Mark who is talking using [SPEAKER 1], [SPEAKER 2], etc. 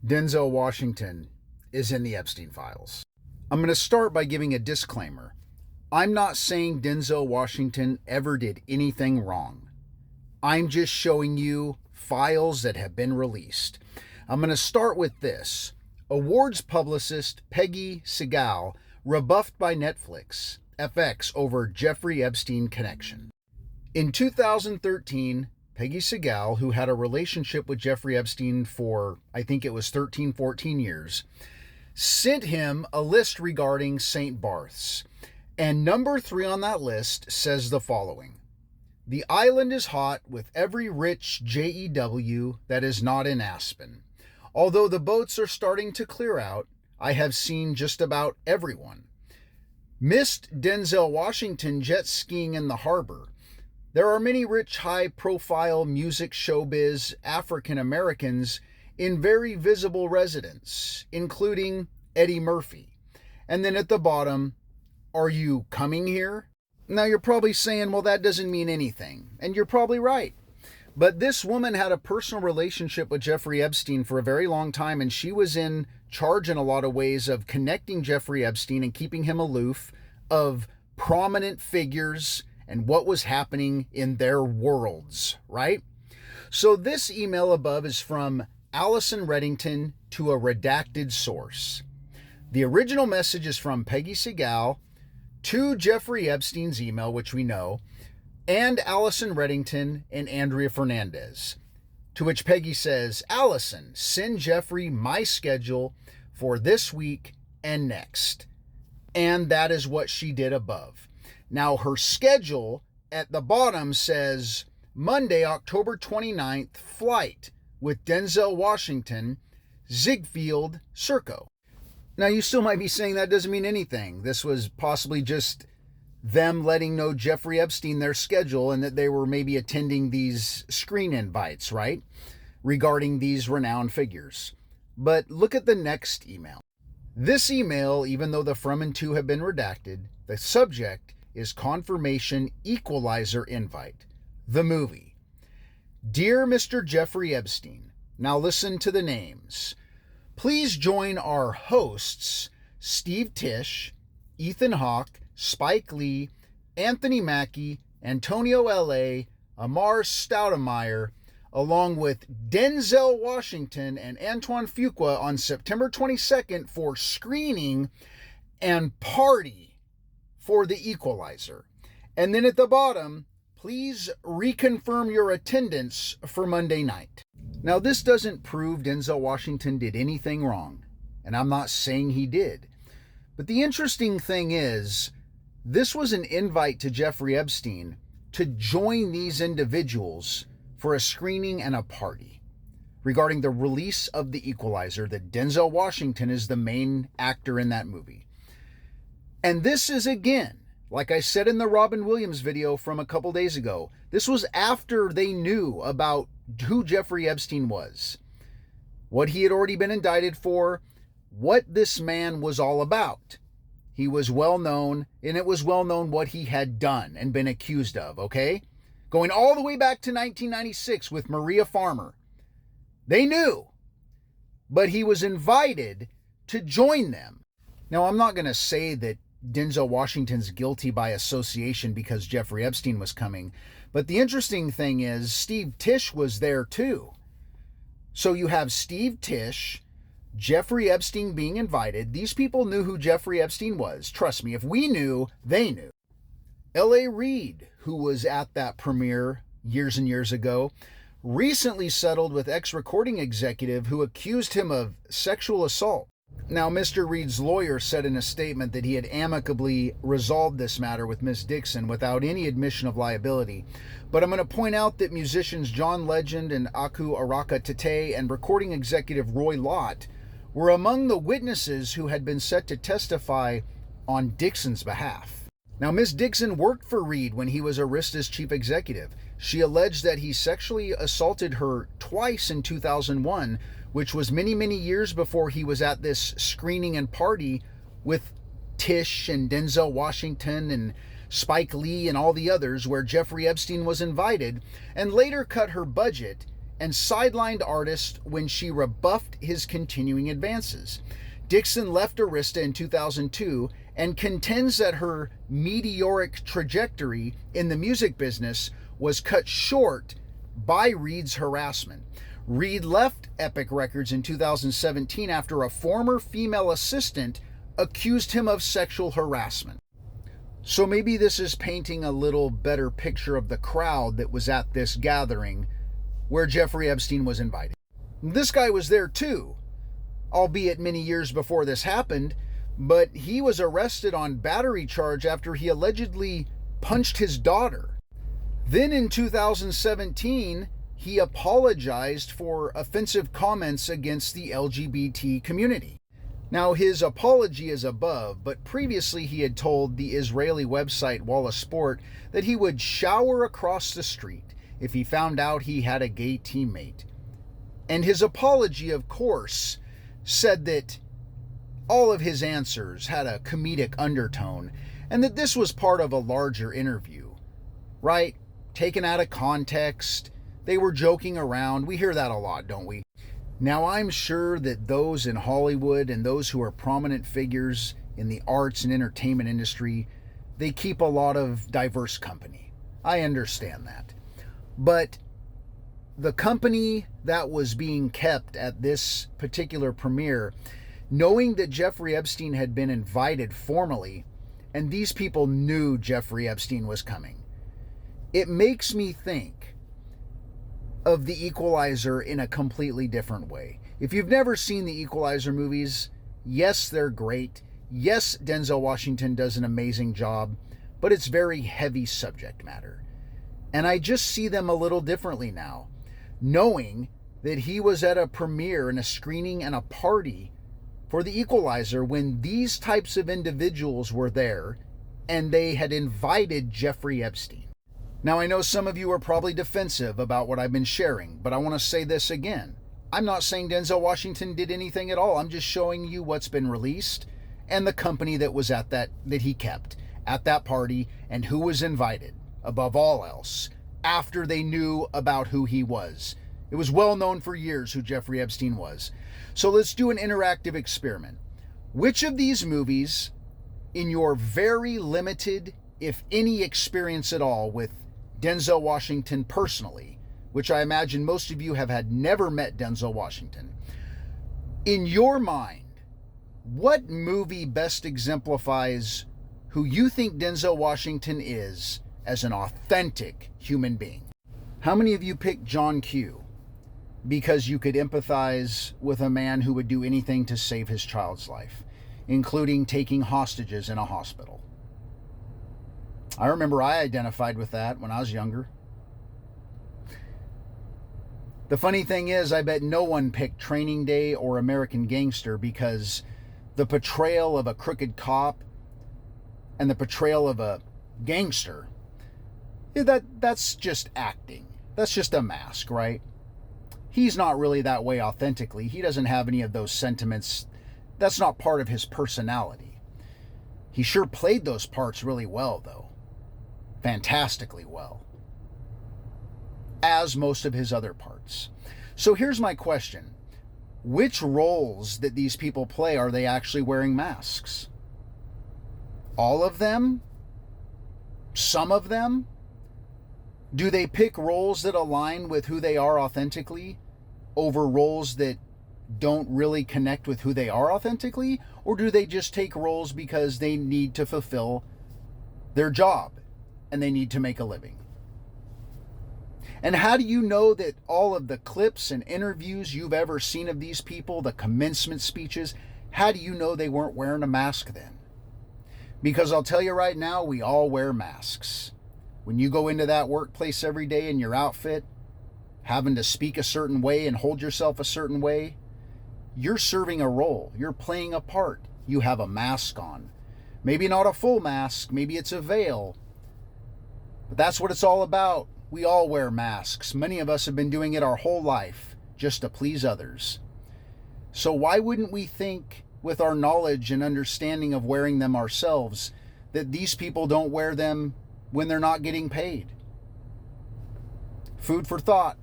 [SPEAKER 1] Denzel Washington is in the Epstein files. I'm going to start by giving a disclaimer. I'm not saying Denzel Washington ever did anything wrong. I'm just showing you files that have been released. I'm going to start with this. Awards publicist Peggy Seagal rebuffed by Netflix, FX over Jeffrey Epstein connection. In 2013, Peggy Seagal, who had a relationship with Jeffrey Epstein for, I think it was 13, 14 years, sent him a list regarding St. Barth's. And number 3 on that list says the following. The island is hot with every rich JEW that is not in Aspen. Although the boats are starting to clear out, I have seen just about everyone. Missed Denzel Washington jet skiing in the harbor. There are many rich, high-profile music showbiz African Americans in very visible residence, including Eddie Murphy. And then at the bottom, are you coming here? Now you're probably saying, well, that doesn't mean anything. And you're probably right. But this woman had a personal relationship with Jeffrey Epstein for a very long time, and she was in charge in a lot of ways of connecting Jeffrey Epstein and keeping him aloof of prominent figures and what was happening in their worlds, right? So this email above is from Allison Reddington to a redacted source. The original message is from Peggy Seagal to Jeffrey Epstein's email, which we know, and Allison Reddington and Andrea Fernandez, to which Peggy says, Allison, send Jeffrey my schedule for this week and next. And that is what she did above. Now, her schedule at the bottom says Monday, October 29th, flight with Denzel Washington, Ziegfeld, Serco. Now, you still might be saying that doesn't mean anything. This was possibly just them letting know Jeffrey Epstein their schedule and that they were maybe attending these screen invites, right? Regarding these renowned figures. But look at the next email. This email, even though the from and to have been redacted, the subject is confirmation Equalizer invite, the movie. Dear Mr. Jeffrey Epstein, now listen to the names. Please join our hosts, Steve Tisch, Ethan Hawke, Spike Lee, Anthony Mackie, Antonio L.A., Amar Stoudemire, along with Denzel Washington and Antoine Fuqua on September 22nd for screening and party for the Equalizer. And then at the bottom, please reconfirm your attendance for Monday night. Now, this doesn't prove Denzel Washington did anything wrong, and I'm not saying he did. But the interesting thing is, this was an invite to Jeffrey Epstein to join these individuals for a screening and a party regarding the release of the Equalizer, that Denzel Washington is the main actor in that movie. And this is, again, like I said in the Robin Williams video from a couple days ago, this was after they knew about who Jeffrey Epstein was, what he had already been indicted for, what this man was all about. He was well known, and it was well known what he had done and been accused of, okay? Going all the way back to 1996 with Maria Farmer. They knew, but he was invited to join them. Now, I'm not going to say that Denzel Washington's guilty by association because Jeffrey Epstein was coming, but the interesting thing is Steve Tisch was there too. So you have Steve Tisch, Jeffrey Epstein being invited. These people knew who Jeffrey Epstein was. Trust me, if we knew, they knew. Reid, who was at that premiere years and years ago, recently settled with ex-recording executive who accused him of sexual assault. Now, Mr. Reid's lawyer said in a statement that he had amicably resolved this matter with Ms. Dixon without any admission of liability. But I'm going to point out that musicians John Legend and Aku Araka Tate and recording executive Roy Lott were among the witnesses who had been set to testify on Dixon's behalf. Now, Ms. Dixon worked for Reid when he was Arista's chief executive. She alleged that he sexually assaulted her twice in 2001, which was many, many years before he was at this screening and party with Tisch and Denzel Washington and Spike Lee and all the others, where Jeffrey Epstein was invited, and later cut her budget and sidelined artists when she rebuffed his continuing advances. Dixon left Arista in 2002 and contends that her meteoric trajectory in the music business was cut short by Reid's harassment. Reid left Epic Records in 2017 after a former female assistant accused him of sexual harassment. So maybe this is painting a little better picture of the crowd that was at this gathering where Jeffrey Epstein was invited. This guy was there too, albeit many years before this happened, but he was arrested on battery charge after he allegedly punched his daughter. Then in 2017, he apologized for offensive comments against the LGBT community. Now, his apology is above, but previously he had told the Israeli website Wall of Sport that he would shower across the street if he found out he had a gay teammate. And his apology, of course, said that all of his answers had a comedic undertone and that this was part of a larger interview, right? Taken out of context. They were joking around. We hear that a lot, don't we? Now, I'm sure that those in Hollywood and those who are prominent figures in the arts and entertainment industry, they keep a lot of diverse company. I understand that. But the company that was being kept at this particular premiere, knowing that Jeffrey Epstein had been invited formally, and these people knew Jeffrey Epstein was coming, it makes me think of the Equalizer in a completely different way. If you've never seen the Equalizer movies, yes, they're great. Yes, Denzel Washington does an amazing job, but it's very heavy subject matter. And I just see them a little differently now, knowing that he was at a premiere and a screening and a party for the Equalizer when these types of individuals were there and they had invited Jeffrey Epstein. Now, I know some of you are probably defensive about what I've been sharing, but I want to say this again. I'm not saying Denzel Washington did anything at all. I'm just showing you what's been released and the company that was at that he kept at that party and who was invited, above all else, after they knew about who he was. It was well known for years who Jeffrey Epstein was. So let's do an interactive experiment. Which of these movies, in your very limited, if any, experience at all with Denzel Washington personally, which I imagine most of you have had never met Denzel Washington, in your mind, what movie best exemplifies who you think Denzel Washington is as an authentic human being? How many of you picked John Q because you could empathize with a man who would do anything to save his child's life, including taking hostages in a hospital? I remember I identified with that when I was younger. The funny thing is, I bet no one picked Training Day or American Gangster because the portrayal of a crooked cop and the portrayal of a gangster, that's just acting. That's just a mask, right? He's not really that way authentically. He doesn't have any of those sentiments. That's not part of his personality. He sure played those parts really well, though. Fantastically well. As most of his other parts. So here's my question. Which roles that these people play are they actually wearing masks? All of them? Some of them? Do they pick roles that align with who they are authentically over roles that don't really connect with who they are authentically? Or do they just take roles because they need to fulfill their job and they need to make a living? And how do you know that all of the clips and interviews you've ever seen of these people, the commencement speeches, how do you know they weren't wearing a mask then? Because I'll tell you right now, we all wear masks. When you go into that workplace every day in your outfit, having to speak a certain way and hold yourself a certain way, you're serving a role. You're playing a part. You have a mask on. Maybe not a full mask. Maybe it's a veil. But that's what it's all about. We all wear masks. Many of us have been doing it our whole life just to please others. So why wouldn't we think, with our knowledge and understanding of wearing them ourselves, that these people don't wear them when they're not getting paid? Food for thought.